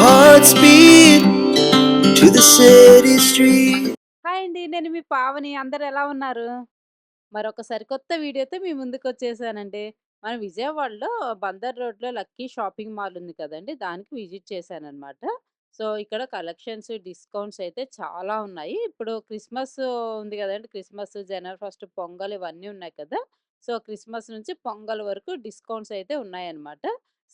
hearts beat to the city street. Hi అండి. నేను మీ పావని. అందరూ ఎలా ఉన్నారు? మరొక సరికొత్త వీడియోతో మీ ముందుకొచ్చేసానండి. మన విజయవాడలో బందర్ రోడ్‌లో లక్కీ షాపింగ్ మాల్ ఉంది కదండీ! దానికి విజిట్ చేశాననమాట. సో, ఇక్కడ కలెక్షన్స్, డిస్కౌంట్స్ అయితే చాలా ఉన్నాయి. ఇప్పుడు క్రిస్మస్ ఉంది గదండీ! క్రిస్మస్, జనవరి ఫస్ట్, పొంగల్ ఇవన్నీ ఉన్నాయి కదా! సో, క్రిస్మస్ నుంచి పొంగల్ వరకు డిస్కౌంట్స్ అయితే ఉన్నాయన్నమాట.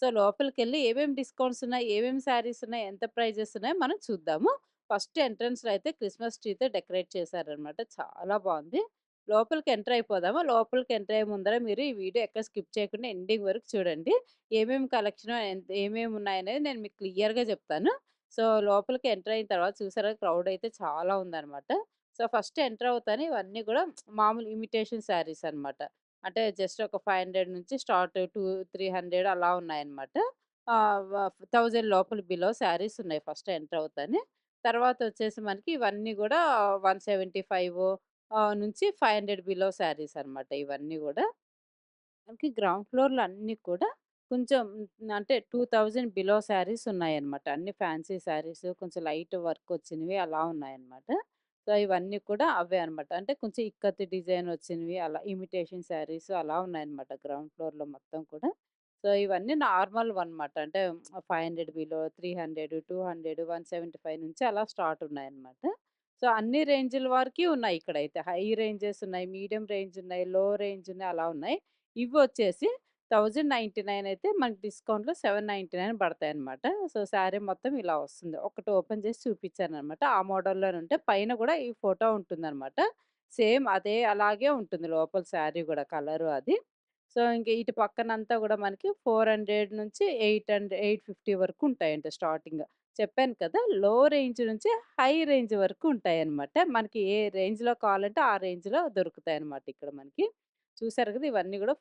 సో, లోపలికెళ్ళి ఏమేమి డిస్కౌంట్స్ ఉన్నాయి, ఏమేమి శారీస్ ఉన్నాయి, ఎంత ప్రైజెస్ ఉన్నాయో మనం చూద్దాము. ఫస్ట్ ఎంట్రన్స్‌లో అయితే క్రిస్మస్ ట్రీతో డెకరేట్ చేశారనమాట. చాలా బావుంది. లోపలికి ఎంటర్ అయిపోదామా? లోపలికి ఎంటర్ అయ్యే ముందర మీరు ఈ వీడియో ఎక్కడ స్కిప్ చేయకుండా ఎండింగ్ వరకు చూడండి. ఏమేమి కలెక్షను ఏమేమి ఉన్నాయనేది నేను మీకు క్లియర్‌గా చెప్తాను. సో, లోపలికి ఎంటర్ అయిన తర్వాత చూసారా క్రౌడ్ అయితే చాలా ఉందనమాట. సో, ఫస్ట్ ఎంటర్ అవుతానే ఇవన్నీ గూడా మామూలు ఇమిటేషన్ శారీస్ అనమాట. అంటే జస్ట్ ఒక 500 నుంచి స్టార్ట్ 300 అలా ఉన్నాయన్నమాట. ఆహ్, వ 1000 లోపల బిలో శారీస్ ఉన్నాయి ఫస్ట్ ఎంటర్ అవుతానే. తర్వాతొచ్చేసి మనకి ఇవన్నీ గూడా 175 నుంచి 500 బిలో శారీస్ అనమాట ఇవన్నీ గూడా. మనకి గ్రౌండ్ ఫ్లోర్‌లో అన్నీ కూడా కొంచెం అంటే 2000 బిలో శారీస్ ఉన్నాయన్నమాట. అన్ని ఫ్యాన్సీ శారీస్ కొంచెం లైట్ వర్క్ వచ్చినవి అలా ఉన్నాయన్నమాట. సో, ఇవన్నీ కూడా అవే అనమాట. అంటే కొంచెం ఇక్కత్ డిజైన్ వచ్చినవి అలా ఇమిటేషన్ శారీస్ అలా ఉన్నాయన్నమాట గ్రౌండ్ ఫ్లోర్‌లో మొత్తం కూడా. సో, ఇవన్నీ నార్మల్‌వన్నమాట. అంటే 500 బిలో, 300, 200, 175 నుంచి అలా స్టార్ట్ ఉన్నాయన్నమాట. సో, అన్ని రేంజ్‌ల వరకి ఉన్నాయి ఇక్కడైతే. హై రేంజెస్ ఉన్నాయి, మీడియం రేంజ్ ఉన్నాయి, లో రేంజ్ ఉన్నాయి అలా ఉన్నాయి. ఇవొచ్చేసి 1099 అయితే మనకి డిస్కౌంట్‌లో 799 పడతాయన్నమాట. సో, శారీ మొత్తం ఇలా వస్తుంది. ఒకటి ఓపెన్ చేసి చూపించాననమాట. ఆ మోడల్‌లోనే ఉంటే పైన గూడా ఈ ఫోటో ఉంటుందనమాట. సేమ్ అదే అలాగే ఉంటుంది లోపల శారీ గూడా కలరు అది. సో, ఇంక ఇటు పక్కనంతా గూడా మనకి 400 నుంచి 850 వరకు ఉంటాయంట స్టార్టింగ్. చెప్పాను కదా! లో రేంజ్ నుంచి హై రేంజ్ వరకు ఉంటాయన్నమాట. మనకి ఏ రేంజ్‌లో కావాలంటే ఆ రేంజ్‌లో దొరుకుతాయన్నమాట ఇక్కడ మనకి. చూసారు కదా! ఇవన్నీ గూడా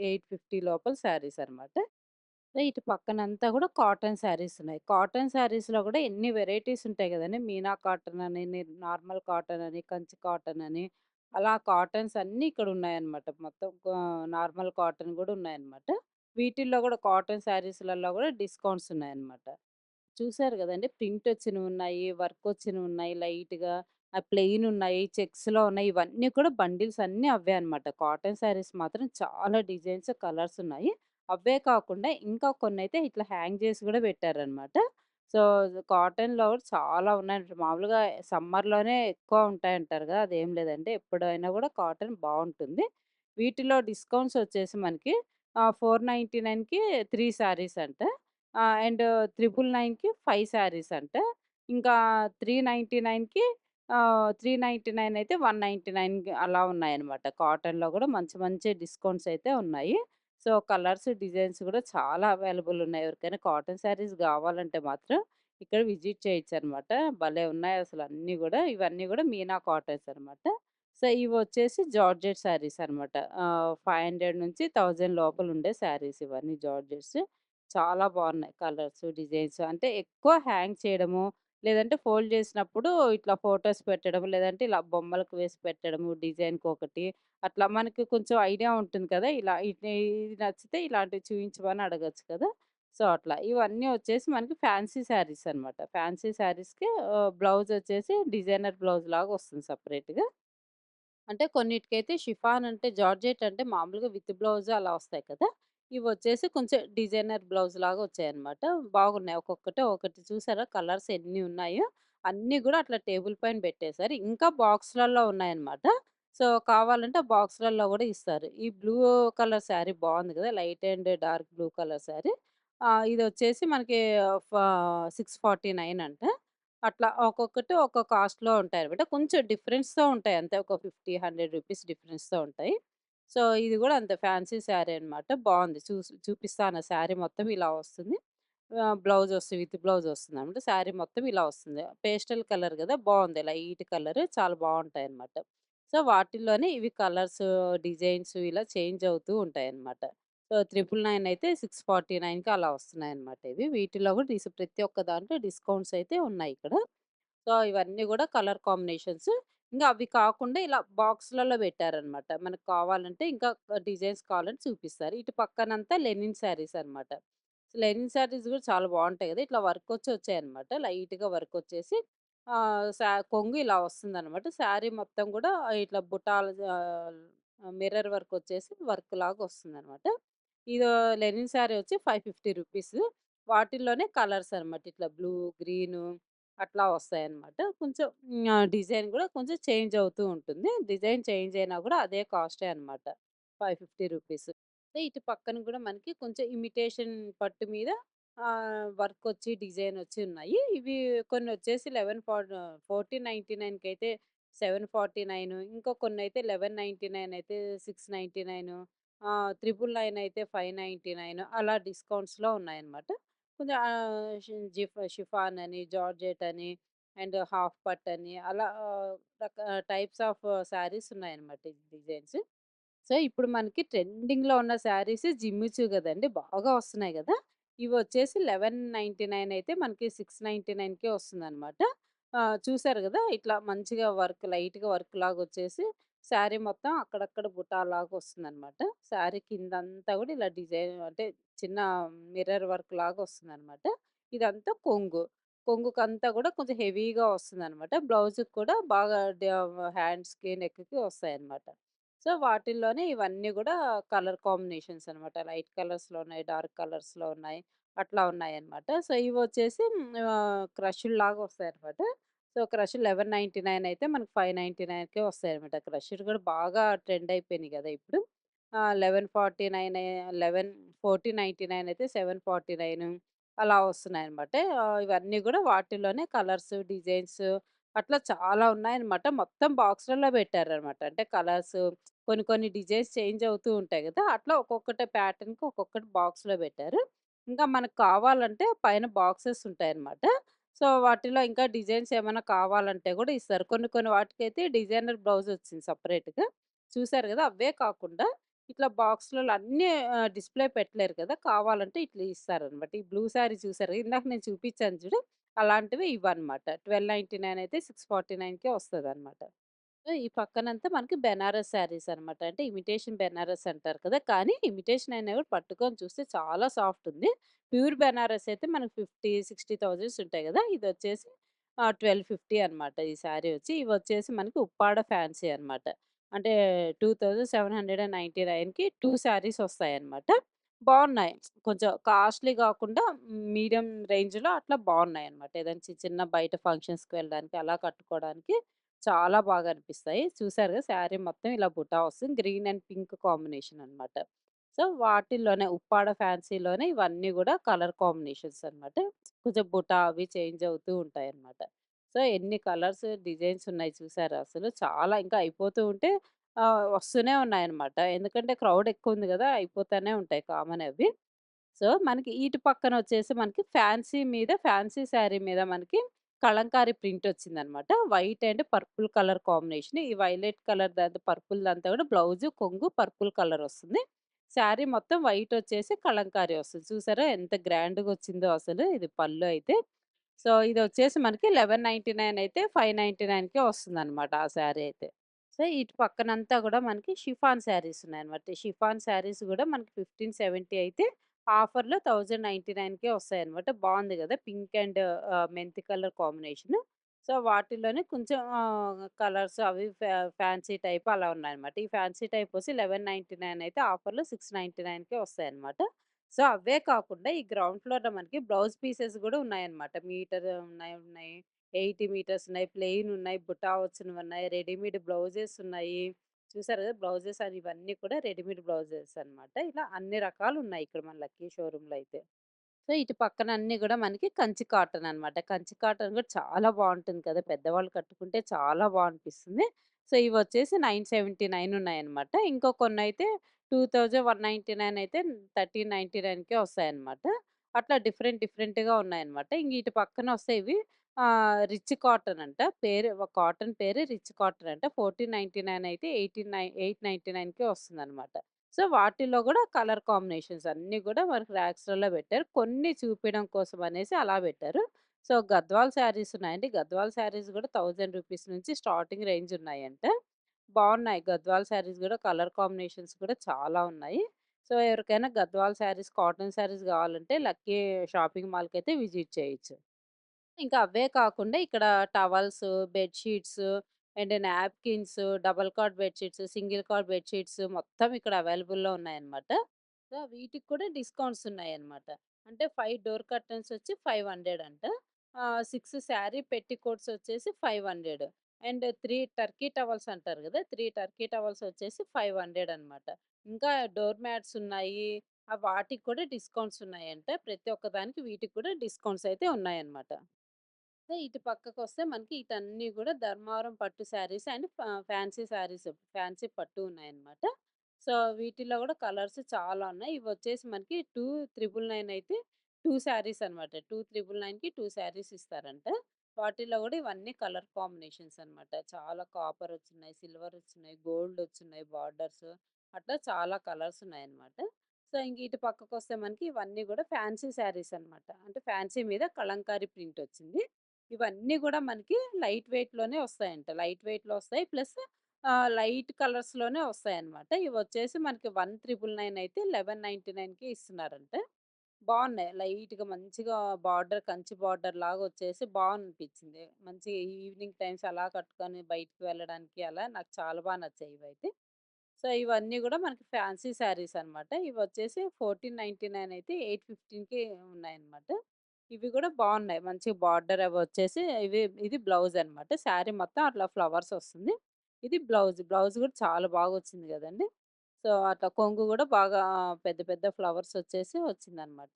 850 లోపల శారీస్ అనమాట. ఇటు పక్కనంతా గూడా కాటన్ శారీస్ ఉన్నాయి. కాటన్ శారీస్‌లో గూడా ఎన్ని వెరైటీస్ ఉంటాయి గదండీ! మీనా కాటన్ అని, నార్మల్ కాటన్ అని, కంచి కాటన్ అని, అలా కాటన్స్ అన్నీ ఇక్కడ ఉన్నాయన్నమాట. మొత్తం నార్మల్ కాటన్ గూడా ఉన్నాయన్నమాట. వీటిల్లో గూడా కాటన్ శారీస్‌లలో గూడా డిస్కౌంట్స్ ఉన్నాయన్నమాట. చూసారు గదండీ! ప్రింటొచ్చినవున్నాయి, వర్కొచ్చినవున్నాయి లైట్‌గా. ప్లెయినున్నాయి, చెక్స్‌లో ఉన్నాయి. ఇవన్నీ కూడా బండిల్స్ అన్నీ అవే అనమాట. కాటన్ శారీస్ మాత్రం చాలా డిజైన్స్, కలర్స్ ఉన్నాయి. అవే కాకుండా ఇంకా కొన్నైతే ఇట్లా హ్యాంగ్ జేసి గూడా పెట్టారనమాట. సో, కాటన్‌లో కూడా చాలా ఉన్నాయంట. మామూలుగా సమ్మర్‌లోనే ఎక్కువ ఉంటాయంటారు గదా! అదేం లేదండి. ఎప్పుడైనా గూడా కాటన్ బావుంటుంది. వీటిలో డిస్కౌంట్స్ వచ్చేసి మనకి 499కి 3 శారీస్ అంట. అండ్ 999కి 5 శారీస్ అంట. ఇంకా 399కి 399 అయితే 199 అలా ఉన్నాయన్నమాట. కాటన్‌లో గూడా మంచి మంచి డిస్కౌంట్స్ అయితే ఉన్నాయి. సో, కలర్స్, డిజైన్స్ గూడా చాలా అవైలబుల్ ఉన్నాయి. ఎవరికైనా కాటన్ శారీస్ గావాలంటే మాత్రం ఇక్కడ విజిట్ చేయొచ్చనమాట. భలే ఉన్నాయసలు అన్నీ గూడా. ఇవన్నీ గూడా మీనా కాటన్స్ అనమాట. సో, ఇవొచ్చేసి జార్జెట్ శారీస్ అనమాట. 500 నుంచి 1000 లోపల ఉండే శారీస్ ఇవన్నీ జార్జెట్స్. చాలా బావున్నాయి కలర్స్, డిజైన్స్. అంటే ఎక్కువ హ్యాంగ్ చేయడము, లేదంటే ఫోల్డ్ చేసినప్పుడు ఇట్లా ఫోటోస్ పెట్టడం, లేదంటే ఇలా బొమ్మలకు వేసి పెట్టడము డిజైన్‌కొకటి. అట్లా మనకి కొంచెం ఐడియా ఉంటుంది కదా! ఇలా ఇది నచ్చితే ఇలాంటివి చూయించమని అడగొచ్చు కదా! సో, అట్లా. ఇవన్నీ వచ్చేసి మనకి ఫ్యాన్సీ శారీస్ అనమాట. ఫ్యాన్సీ శారీస్‌కి బ్లౌజ్ వచ్చేసి డిజైనర్ బ్లౌజ్ లాగా వస్తుంది సెపరేట్‌గా. అంటే కొన్నిటికైతే షిఫాన్ అంటే జార్జెట్ అంటే మామూలుగా విత్ బ్లౌజ్ అలా వస్తాయి కదా! ఇవొచ్చేసి కొంచెం డిజైనర్ బ్లౌజ్ లాగా వచ్చాయన్నమాట. బాగున్నాయి. ఒక్కొక్కటి ఒకటి చూసారా కలర్స్ ఎన్ని ఉన్నాయో, అన్నీ గూడా అట్లా టేబుల్ పైన పెట్టేసారు. ఇంకా బాక్స్‌లలో ఉన్నాయన్నమాట. సో, కావాలంటే ఆ బాక్స్‌లలో గూడా ఇస్తారు. ఈ బ్లూ కలర్ శారీ బావుంది గదా! Light and dark blue colour sari. ఇదొచ్చేసి మనకి ఫ 649 అంట. అట్లా ఒక్కొక్కటి ఒక్కొక్క కాస్ట్‌లో ఉంటాయన్నమాట. కొంచెం డిఫరెన్స్‌తో ఉంటాయి అంతే. ఒక 50, 100 రూపీస్ డిఫరెన్స్‌తో ఉంటాయి. సో, ఇది గూడా అంతే ఫ్యాన్సీ శారీ అన్నమాట. బావుంది. చూపిస్తాను శారీ మొత్తం ఇలా వస్తుంది. బ్లౌజ్ వస్తుంది. విత్ బ్లౌజ్ వస్తుందన్నమాట. శారీ మొత్తం ఇలా వస్తుంది. పేస్టల్ కలర్ గదా! బావుంది. లైట్ కలర్ చాలా బావుంటాయన్నమాట. సో, వాటిల్లోనే ఇవి కలర్స్, డిజైన్స్ ఇలా చేంజ్ అవుతూ ఉంటాయన్నమాట. సో, 999 అయితే 649కి అలా వస్తున్నాయన్నమాట ఇవి. వీటిలో గూడా ప్రతి ఒక్క దాంట్లో డిస్కౌంట్స్ అయితే ఉన్నాయిక్కడ. సో, ఇవన్నీ గూడా కలర్ కాంబినేషన్స్. ఇంగా అవి కాకుండా ఇలా బాక్స్‌లలో పెట్టారనమాట. మనకు కావాలంటే ఇంకా డిజైన్స్ కావాలంటే చూపిస్తారు. ఇటు పక్కనంతా లెనిన్ శారీస్ అనమాట. లెనిన్ శారీస్ గూడా చాలా బావుంటాయి గదా! ఇట్లా వర్కొచ్చి వచ్చాయన్నమాట. లైట్‌గా వర్కొచ్చేసి కొంగు ఇలా వస్తుందన్నమాట. శారీ మొత్తం గూడా ఇట్లా బుటాలు మిర్రర్ వర్కొచ్చేసి వర్క్‌లాగా వస్తుందన్నమాట. ఇదో లెనిన్ శారీ వచ్చి రూ. 550. వాటిల్లోనే కలర్స్ అన్నమాట. ఇట్లా బ్లూ, గ్రీను అట్లా వస్తాయన్నమాట. కొంచెం డిజైన్ గూడా కొంచెం చేంజ్ అవుతూ ఉంటుంది. డిజైన్ చేంజ్ అయినా గూడా అదే కాస్టే అన్నమాట. రూ. 550. ఇటు పక్కన గూడా మనకి కొంచెం ఇమిటేషన్ పట్టు మీద వర్కొచ్చి, డిజైనొచ్చి ఉన్నాయి. ఇవి కొన్నొచ్చేసి 1499కైతే 749, ఇంకా కొన్నైతే 1199 అయితే 699, 999 అయితే 599 అలా డిస్కౌంట్స్‌లో ఉన్నాయన్నమాట. కొంచెం షిఫాన్ అని, జార్జెట్ అని అండ్ హాఫ్ పట్ అని అలా టైప్స్ ఆఫ్ శారీస్ ఉన్నాయన్నమాట డిజైన్స్. సో, ఇప్పుడు మనకి ట్రెండింగ్‌లో ఉన్న శారీస్ జిమ్మిచూ గదండీ! బాగా వస్తున్నాయి గదా! ఇవొచ్చేసి 1199 అయితే మనకి 699కే వస్తుందనమాట. చూసారు గదా! ఇట్లా మంచిగా లైట్‌గా వర్క్‌లాగొచ్చేసి శారీ మొత్తం అక్కడక్కడ బుటాలాగా వస్తుందనమాట. శారీ కిందంతా గూడా ఇలా డిజైన్ అంటే చిన్న మిర్రర్ వర్క్‌లాగా వస్తుందనమాట. ఇదంతా కొంగు. కొంగుకంతా గూడా కొంచెం హెవీగా వస్తుందనమాట. బ్లౌజుకి కూడా బాగా హ్యాండ్స్‌కి, నెక్‌కి వస్తాయన్నమాట. సో, వాటిల్లోనే ఇవన్నీ గూడా కలర్ కాంబినేషన్స్ అనమాట. లైట్ కలర్స్‌లో ఉన్నాయి, డార్క్ కలర్స్‌లో ఉన్నాయి. అట్లా ఉన్నాయన్నమాట. సో, ఇవొచ్చేసి క్రషుల్లాగా వస్తాయన్నమాట. సో, క్రష్ 1199 అయితే మనకు 599కే వస్తాయన్నమాట. క్రషులు గూడా బాగా ట్రెండ్ అయిపోయినాయి గదా! ఇప్పుడు. 1499 అయితే 749 అలా వస్తున్నాయన్నమాట. ఇవన్నీ గూడా వాటిల్లోనే కలర్స్, డిజైన్స్ అట్లా చాలా ఉన్నాయన్నమాట. మొత్తం బాక్స్‌లలో పెట్టారన్నమాట. అంటే కలర్స్ కొన్ని కొన్ని డిజైన్స్ చేంజ్ అవుతూ ఉంటాయి గదా! అట్లా ఒక్కొక్కటి ప్యాటర్న్‌కి ఒక్కొక్కటి బాక్స్‌లో పెట్టారు. ఇంకా మనకు కావాలంటే పైన బాక్సెస్ ఉంటాయన్నమాట. సో, వాటిలో ఇంకా డిజైన్స్ ఏమైనా కావాలంటే గూడా ఇస్తారు. కొన్ని కొన్ని వాటికైతే డిజైనర్ బ్లౌజ్ వచ్చింది సెపరేట్‌గా. చూసారు గదా! అవే కాకుండా ఇట్లా బాక్స్‌లలో అన్నీ డిస్‌ప్లే పెట్టలేరు కదా! కావాలంటే ఇట్లా ఇస్తారనమాట. ఈ బ్లూ శారీ చూసారు ఇందాక నేను చూపించాను చూడు అలాంటివి ఇవన్నమాట. 1299 అయితే 649కే వస్తదనమాట. ఈ పక్కనంతా మనకి బెనారస్ శారీస్ అనమాట. అంటే ఇమిటేషన్ బెనారస్ అంటారు కదా! కానీ ఇమిటేషన్ అయినా కూడా పట్టుకొని చూస్తే చాలా సాఫ్ట్ ఉంది. ప్యూర్ బెనారస్ అయితే మనకు 50, 60,000 ఉంటాయి కదా! ఇదొచ్చేసి 1250 అనమాట ఈ శారీ వచ్చి. ఇవొచ్చేసి మనకి ఉప్పాడ ఫ్యాన్సీ అనమాట. అంటే 2799కి 2 శారీస్ వస్తాయన్నమాట. బావున్నాయి. కొంచెం కాస్ట్‌లీ గాకుండా మీడియం రేంజ్‌లో అట్లా బావున్నాయన్నమాట. ఏదైనా చిన్న బయట ఫంక్షన్స్‌కి వెళ్ళడానికి అలా కట్టుకోవడానికి చాలా బాగా అనిపిస్తాయి. చూసారుగా శారీ మొత్తం ఇలా బుటా వస్తుంది. గ్రీన్ అండ్ పింక్ కాంబినేషన్ అనమాట. సో, వాటిల్లోనే ఉప్పాడ ఫ్యాన్సీలోనే ఇవన్నీ గూడా కలర్ కాంబినేషన్స్ అనమాట. కొంచెం బుటా అవి చేంజ్ అవుతూ ఉంటాయన్నమాట. సో, ఎన్ని కలర్స్, డిజైన్స్ ఉన్నాయి చూసారా అసలు. చాలా ఇంకా అయిపోతూ ఉంటే వస్తూనే ఉన్నాయన్నమాట. ఎందుకంటే క్రౌడ్ ఎక్కువుంది గదా! అయిపోతానే ఉంటాయి కామన్ అవి. సో, మనకి ఇటు పక్కనొచ్చేసి మనకి ఫ్యాన్సీ శారీ మీద మనకి కలంకారీ ప్రింటొచ్చిందనమాట. White and purple colour combination. ఈ వైలెట్ కలర్ పర్పుల్‌దంతా కూడా బ్లౌజు, కొంగు పర్పుల్ కలరొస్తుంది. శారీ మొత్తం వైటొచ్చేసి కలంకారీ వస్తుంది. చూసారా ఎంత గ్రాండ్‌గొచ్చిందో అసలు. ఇది పళ్ళు అయితే. సో, ఇదొచ్చేసి మనకి 1199 అయితే 599కే వస్తుందనమాట ఆ శారీ అయితే. సో, ఇటు పక్కనంతా గూడా మనకి షిఫాన్ శారీస్ ఉన్నాయన్నమాట. షిఫాన్ శారీస్ గూడా మనకి 1570 అయితే ఆఫర్‌లో 1099కే వస్తాయన్నమాట. బావుంది గదా! పింక్ అండ్ మెంతి కలర్ కాంబినేషన్. సో, వాటిలోనే కొంచెం కలర్స్ అవి ఫ్యాన్సీ టైప్ అలా ఉన్నాయన్నమాట. ఈ ఫ్యాన్సీ టైప్ వచ్చి 1199 అయితే ఆఫర్‌లో 699కే వస్తాయన్నమాట. సో, అవే కాకుండా ఈ గ్రౌండ్ ఫ్లోర్‌లో మనకి బ్లౌజ్ పీసెస్ గూడా ఉన్నాయన్నమాట. మీటర్ ఉన్నాయి. 80 మీటర్స్ ఉన్నాయి. ప్లెయిన్ ఉన్నాయి. బుటా వచ్చినవున్నాయి. రెడీమేడ్ బ్లౌజెస్ ఉన్నాయి. చూసారు కదా! బ్లౌజెస్ అని ఇవన్నీ కూడా రెడీమేడ్ బ్లౌజెస్ అన్నమాట. ఇలా అన్ని రకాలున్నాయి ఇక్కడ మన లక్కీ షోరూమ్‌లో అయితే. సో, ఇటు పక్కన అన్నీ గూడా మనకి కంచి కాటన్ అనమాట. కంచి కాటన్ గూడా చాలా బావుంటుంది కదా! పెద్దవాళ్ళు కట్టుకుంటే చాలా అనిపిస్తుంది. సో, ఇవొచ్చేసి 979 ఉన్నాయన్నమాట. ఇంకో కొన్నైతే 2199 అయితే 1399కే వస్తాయన్నమాట. అట్లా డిఫరెంట్‌గా ఉన్నాయన్నమాట. ఇంక ఇటు పక్కనొస్తే ఇవి రిచ్ కాటన్ అంట. కాటన్ పేరు రిచ్ కాటన్ అంట. 1499 అయితే 899కే వస్తుందన్నమాట. సో, వాటిల్లో గూడా కలర్ కాంబినేషన్స్ అన్నీ గూడా మనకి ర్యాక్స్‌లలో పెట్టారు. కొన్ని చూపియడం కోసం అనేసి అలా పెట్టారు. సో, గద్వాల్ శారీస్ ఉన్నాయండి. గద్వాల్ శారీస్ గూడా రూ. 1000 నుంచి స్టార్టింగ్ రేంజ్ ఉన్నాయంట. బావున్నాయి. గద్వాల్ శారీస్ గూడా కలర్ కాంబినేషన్స్ కూడా చాలా ఉన్నాయి. సో, ఎవరికైనా గద్వాల్ శారీస్, కాటన్ శారీస్ గావాలంటే లక్కీ షాపింగ్ మాల్‌కయితే విజిట్ చేయొచ్చు. ఇంకా అవే కాకుండా ఇక్కడ towels, bed sheets and napkins, double cot bed sheets, single cot bed sheets మొత్తం ఇక్కడ అవైలబుల్‌లో ఉన్నాయన్నమాట. సో, వీటికి కూడా డిస్కౌంట్స్ ఉన్నాయన్నమాట. అంటే 5 డోర్ కర్టెన్స్ వచ్చి 500 అంట. 6 శారీ పెట్టికోట్స్ వచ్చేసి 500 అండ్ 3 టర్కీ టవల్స్ అంటారు గదా! 3 టర్కీ టవల్స్ వచ్చేసి 500 అనమాట. ఇంకా డోర్ మ్యాట్స్ ఉన్నాయి. వాటికి కూడా డిస్కౌంట్స్ ఉన్నాయంట. ప్రతి ఒక్క దానికి వీటికి కూడా డిస్కౌంట్స్ అయితే ఉన్నాయన్నమాట. సో, ఇటు పక్కకొస్తే మనకి ఇటన్నీ గూడా ధర్మవరం పట్టు saris and fancy saris, fancy పట్టు ఉన్నాయన్నమాట. సో, వీటిలో గూడా కలర్స్ చాలా ఉన్నాయి. ఇవొచ్చేసి మనకి 2,999 అయితే 2 శారీస్ అనమాట. 2,999కి 2 శారీస్ ఇస్తారంట. వాటిల్లో గూడా ఇవన్నీ కలర్ కాంబినేషన్స్ అనమాట. చాలా కాపరొచ్చున్నాయి, సిల్వరొచ్చున్నాయి, గోల్డొచ్చున్నాయి బార్డర్స్ అట్లా చాలా కలర్స్ ఉన్నాయన్నమాట. సో, ఇంక ఇటు పక్కకొస్తే మనకి ఇవన్నీ గూడా ఫ్యాన్సీ శారీస్ అనమాట. అంటే ఫ్యాన్సీ మీద కలంకారీ ప్రింటొచ్చింది. ఇవన్నీ గూడా మనకి లైట్ వెయిట్‌లోనే వస్తాయంట. లైట్ వెయిట్‌లో వస్తాయి. ప్లస్ లైట్ కలర్స్‌లోనే వస్తాయన్నమాట. ఇవొచ్చేసి మనకి 1,999 అయితే 1199కి ఇస్తున్నారంట. బావున్నాయి. లైట్‌గా మంచిగా బార్డర్ కంచి బార్డర్ లాగొచ్చేసి బాగనిపించింది. మంచిగా ఈవినింగ్ టైమ్స్ అలా కట్టుకొని బయటికి వెళ్ళడానికి అలా నాకు చాలా నచ్చాయి ఇవైతే. సో, ఇవన్నీ గూడా మనకి ఫ్యాన్సీ శారీస్ అనమాట. ఇవొచ్చేసి 1499 అయితే 815కి ఉన్నాయన్నమాట. ఇవి గూడా బావున్నాయి. మంచిగా బార్డర్ అవొచ్చేసి ఇది బ్లౌజ్ అనమాట. శారీ మొత్తం అట్లా ఫ్లవర్స్ వస్తుంది. ఇది బ్లౌజ్. బ్లౌజ్ గూడా చాలా బాగొచ్చింది గదండీ! సో, అట్లా కొంగు గూడా బాగా పెద్ద పెద్ద ఫ్లవర్స్ వచ్చేసి వచ్చిందనమాట.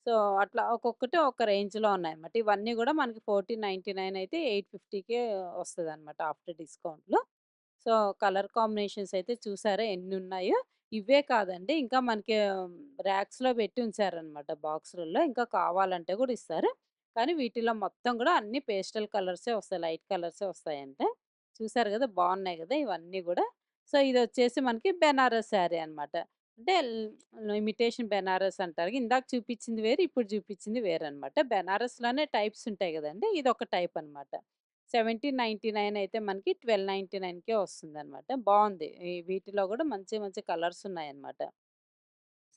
సో, అట్లా ఒక్కొక్కటి ఒక రేంజ్‌లో ఉన్నాయన్నమాట. ఇవన్నీ గూడా మనకి 1499 అయితే 850కే వస్తదనమాట ఆఫ్టర్ డిస్కౌంట్‌లో. సో, కలర్ కాంబినేషన్స్ అయితే చూసారా ఎన్నున్నాయో? ఇవే కాదండి. ఇంకా మనకి ర్యాక్స్‌లో పెట్టి ఉంచారనమాట బాక్సులలో. ఇంకా కావాలంటే గూడా ఇస్తారు. కానీ వీటిలో మొత్తం గూడా అన్ని పేస్టల్ కలర్సే వస్తాయి. లైట్ కలర్సే వస్తాయంట. చూసారు గదా! బావున్నాయి గదా! ఇవన్నీ గూడా. సో, ఇదొచ్చేసి మనకి బెనారస్ శారీ అనమాట. అంటే ఇమిటేషన్ బెనారస్ అంటారు. ఇందాక చూపిచ్చింది వేరు, ఇప్పుడు చూపిచ్చింది వేరనమాట. బెనారస్‌లోనే టైప్స్ ఉంటాయి గదండీ! ఇదొక టైప్ అనమాట. 1799 అయితే మనకి 1299కే వస్తుందనమాట. బావుంది. వీటిలో గూడా మంచి మంచి కలర్స్ ఉన్నాయన్నమాట.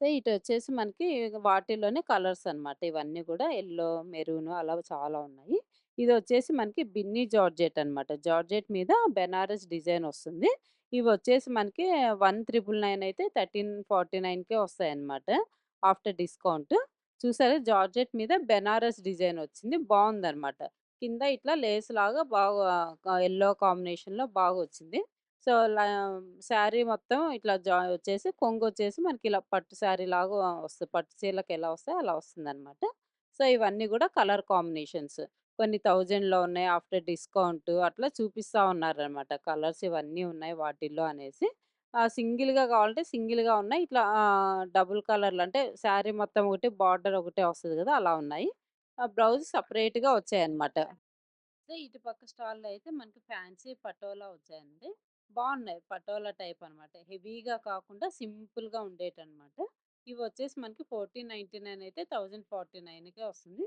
సో, ఇటొచ్చేసి మనకి వాటిలోనే కలర్స్ అనమాట. ఇవన్నీ గూడా యెల్లో, మెరూను అలా చాలా ఉన్నాయి. ఇదొచ్చేసి మనకి బిన్నీ జార్జెట్ అనమాట. జార్జెట్ మీద బెనారస్ డిజైనొస్తుంది. ఇవొచ్చేసి మనకి 1999 అయితే 1349కే వస్తాయన్నమాట. After discount. చూసారా జార్జెట్ మీద బెనారస్ డిజైనొచ్చింది. బావుందనమాట. కింద ఇట్లా లేస్‌లాగా బాగా యెల్లో కాంబినేషన్‌లో బాగొచ్చింది. సో, శారీ మొత్తం ఇట్లా వచ్చేసి కొంగొచ్చేసి మనకిలా పట్టు శారీలాగా వస్తది. పట్టు చీరలకెలా వస్తాయో అలా వస్తుందనమాట. సో, ఇవన్నీ గూడా కలర్ కాంబినేషన్స్. కొన్ని 1000లో ఉన్నాయి. ఆఫ్టర్ డిస్కౌంట్ అట్లా చూపిస్తా ఉన్నారనమాట. కలర్స్ ఇవన్నీ ఉన్నాయి వాటిల్లో అనేసి. సింగిల్‌గా కావాలంటే సింగిల్‌గా ఉన్నాయి. ఇట్లా డబుల్ కలర్‌లు అంటే శారీ మొత్తం ఒకటి, బార్డర్ ఒకటే వస్తది గదా! అలా ఉన్నాయి. బ్లౌజ్ సెపరేట్‌గా వచ్చాయన్నమాట. అదే ఇటు పక్క స్టాల్‌లో అయితే మనకి ఫ్యాన్సీ పటోలా వచ్చాయండి. బావున్నాయి. పటోలా టైప్ అనమాట. హెవీగా కాకుండా సింపుల్‌గా ఉండేటనమాట. ఇవొచ్చేసి మనకి 1499 అయితే 1049కే వస్తుంది.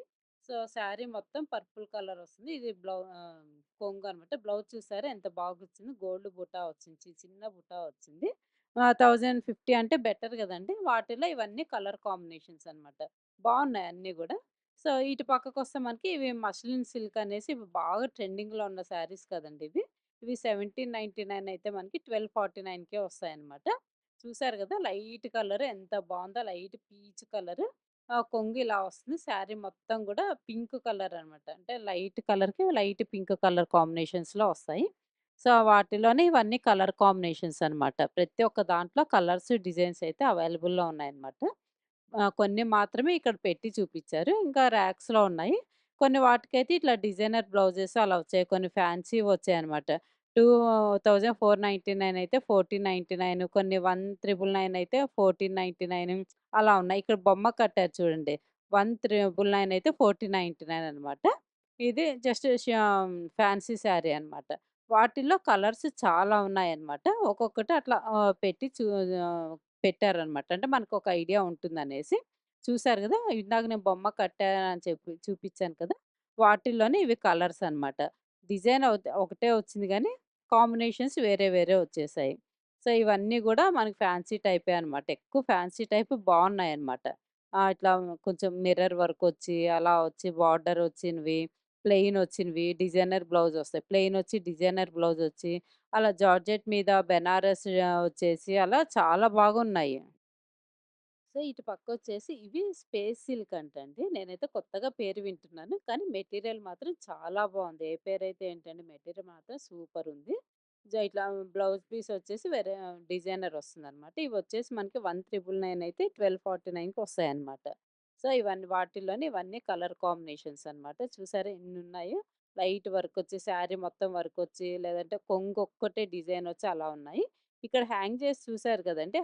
సో, శారీ మొత్తం పర్పుల్ కలర్ వస్తుంది. ఇది కొంగు అనమాట. బ్లౌజ్ చూసారా ఎంత బాగొచ్చిందో గోల్డ్ బుటా వచ్చింది. చిన్న బుటా వచ్చింది. 1050 అంటే బెటర్ గదండీ! వాటిలో ఇవన్నీ కలర్ కాంబినేషన్స్ అనమాట. బావున్నాయి అన్నీ గూడా. సో, ఇటు పక్కకొస్తే మనకి ఇవి మస్లిన్ సిల్క్ అనేసి ఇవి బాగా ట్రెండింగ్‌లో ఉన్న శారీస్ కదండీ ఇవి. ఇవి 1799 అయితే మనకి 1249కే వస్తాయన్నమాట. చూసారు గదా! లైట్ కలర్ ఎంత బావుందో లైట్ పీచ్ కలర్. కొంగు ఇలా వస్తుంది. శారీ మొత్తం గూడా పింక్ కలర్ అనమాట. అంటే లైట్ కలర్‌కి లైట్ పింక్ కలర్ కాంబినేషన్స్‌లో వస్తాయి. సో, వాటిలోనే ఇవన్నీ కలర్ కాంబినేషన్స్ అనమాట. ప్రతి ఒక్క దాంట్లో కలర్స్, డిజైన్స్ అయితే అవైలబుల్‌లో ఉన్నాయన్నమాట. కొన్ని మాత్రమే ఇక్కడ పెట్టి చూపిచ్చారు. ఇంకా ర్యాక్స్‌లో ఉన్నాయి. కొన్ని వాటికైతే ఇట్లా డిజైనర్ బ్లౌజెస్ అలా వచ్చాయి. కొన్ని ఫ్యాన్సీవి వచ్చాయన్నమాట. 2499 అయితే 1499 కొన్ని 1999 అయితే 1499 అలా ఉన్నాయి. ఇక్కడ బొమ్మ కట్టారు చూడండి. 1999 అయితే 1499 అనమాట. ఇది జస్ట్ ఫ్యాన్సీ శారీ అనమాట. వాటిల్లో కలర్స్ చాలా ఉన్నాయన్నమాట. ఒక్కొక్కటి అట్లా ఆహ్, పెట్టారనమాట. అంటే మనకొక ఐడియా ఉంటుందనేసి. చూసారు గదా! ఇందాక నేను బొమ్మ కట్టా అని చెప్పి చూపిచ్చాను కదా! వాటిల్లోనే ఇవి కలర్స్ అనమాట. డిజైన్ ఒకటే వచ్చింది గానీ, కాంబినేషన్స్ వేరే వేరే వచ్చేసాయి. సో, ఇవన్నీ గూడా మనకి ఫ్యాన్సీ టైపే అనమాట. ఎక్కువ ఫ్యాన్సీ టైప్ బావున్నాయన్నమాట. ఇట్లా కొంచెం మిర్రర్ వర్కొచ్చి, అలా వచ్చి బార్డర్ వచ్చినవి, ప్లెయిన్ వచ్చినవి, డిజైనర్ బ్లౌజొస్తాయి. ప్లెయిన్ వచ్చి, డిజైనర్ బ్లౌజొచ్చి, అలా జార్జెట్ మీద బెనారస్ వచ్చేసి అలా చాలా బాగున్నాయి. సో, ఇటు పక్కొచ్చేసి ఇవి స్పేస్ సిల్క్ అంటండి. నేనైతే కొత్తగా పేరు వింటున్నాను. కానీ మెటీరియల్ మాత్రం చాలా బావుంది. ఏ పేరైతే ఏంటండి మెటీరియల్ మాత్రం సూపరుంది. ఇట్లా బ్లౌజ్ పీస్ వచ్చేసి వేరే డిజైనర్ వస్తుందనమాట. ఇవొచ్చేసి మనకి 1999 అయితే 1249కి వస్తాయన్నమాట. సో, ఇవన్నీ వాటిల్లోనే ఇవన్నీ కలర్ కాంబినేషన్స్ అనమాట. చూసారా ఎన్నున్నాయో? లైట్ వర్కొచ్చి, శారీ మొత్తం వర్కొచ్చి, లేదంటే కొంగొక్కటే డిజైనొచ్చి అలా ఉన్నాయి. ఇక్కడ హ్యాంగ్ చేసి చూసారు కదండీ!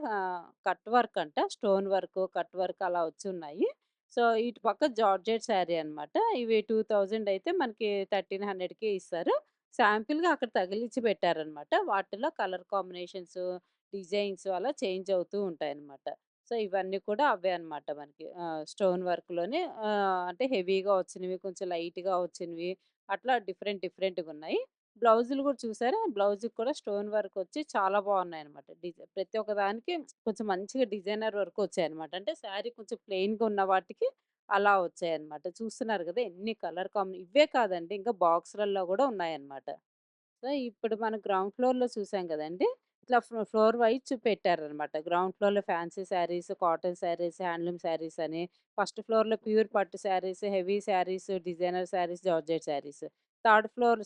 కట్ వర్క్ అంట. స్టోన్ వర్క్, కట్ వర్క్ అలా వచ్చున్నాయి. సో, ఇటు పక్క జార్జెట్ శారీ అనమాట. ఇవి 2000 అయితే మనకి 1300కే ఇస్తారు. శాంపిల్‌గా అక్కడ తగిలిచ్చి పెట్టారనమాట. వాటిలో కలర్ కాంబినేషన్స్, డిజైన్స్ అలా చేంజ్ అవుతూ ఉంటాయన్నమాట. సో, ఇవన్నీ కూడా అవే అనమాట మనకి. స్టోన్ వర్క్‌లోనే అంటే హెవీగా వచ్చినవి, కొంచెం లైట్‌గా వచ్చినవి అట్లా డిఫరెంట్ డిఫరెంట్‌గున్నాయి. బ్లౌజులు గూడా చూసారా? బ్లౌజుకి కూడా స్టోన్ వర్కొచ్చి చాలా బావున్నాయన్నమాట. ప్రతి ఒక్క దానికి కొంచెం మంచిగా డిజైనర్ వర్క్ వచ్చాయన్నమాట. అంటే శారీ కొంచెం ప్లెయిన్‌గా ఉన్న వాటికి అలా వచ్చాయన్నమాట. చూస్తున్నారు గదా! ఎన్ని కలర్ ఇవే కాదండి ఇంకా బాక్సులల్లో గూడా ఉన్నాయన్నమాట. సో, ఇప్పుడు మనం గ్రౌండ్ ఫ్లోర్‌లో చూసాం గదండీ! ఇట్లా ఫ్లోర్ వైస్ పెట్టారనమాట. గ్రౌండ్ ఫ్లోర్‌లో fancy saris, cotton saris, handloom saris అని. ఫస్ట్ ఫ్లోర్‌లో ప్యూర్ పట్టు saris, heavy saris, designer saris, georgette saris.